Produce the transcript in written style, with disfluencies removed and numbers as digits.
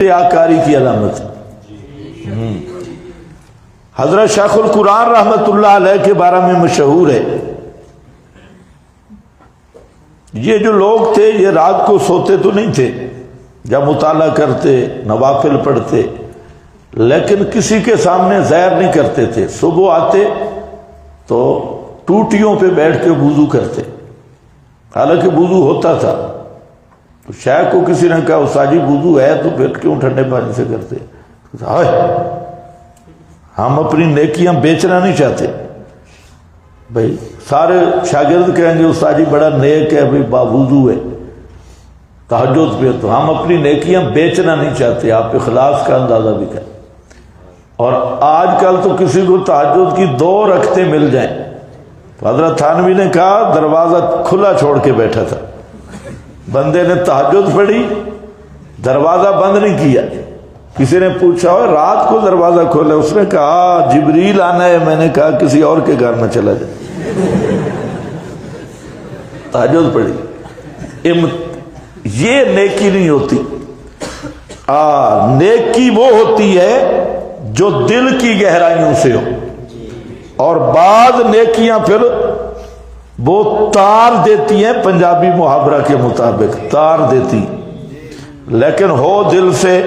ریاکاری کی علامت. حضرت شیخ القرآن رحمت اللہ علیہ کے بارے میں مشہور ہے، یہ جو لوگ تھے یہ رات کو سوتے تو نہیں تھے، جب مطالعہ کرتے نوافل پڑھتے، لیکن کسی کے سامنے زہر نہیں کرتے تھے. صبح آتے تو ٹوٹیوں پہ بیٹھ کے وضو کرتے، حالانکہ وضو ہوتا تھا. تو شیخ کو کسی نے کہا استاد جی وضو ہے تو پھر کیوں ٹھنڈے پانی سے کرتے؟ ہم اپنی نیکیاں بیچنا نہیں چاہتے. بھائی سارے شاگرد کہیں گے استاد جی بڑا نیک ہے، بھائی باوضو ہے تہجد پہ، تو ہم اپنی نیکیاں بیچنا نہیں چاہتے. آپ اخلاص کا اندازہ بھی کریں. اور آج کل تو کسی کو تہجد کی 2 رکعتیں مل جائیں تو حضرت تھانوی نے کہا دروازہ کھلا چھوڑ کے بیٹھا تھا. بندے نے تہجد پڑھی، دروازہ بند نہیں کیا. کسی نے پوچھا ہو رات کو دروازہ کھولے؟ اس نے کہا جبریل آنا ہے. میں نے کہا کسی اور کے گھر میں چلا جائے. تہجد پڑھی. یہ نیکی نہیں ہوتی. نیکی وہ ہوتی ہے جو دل کی گہرائیوں سے ہو، اور بعض نیکیاں پھر وہ تار دیتی ہیں، پنجابی محاورہ کے مطابق تار دیتی، لیکن ہو دل سے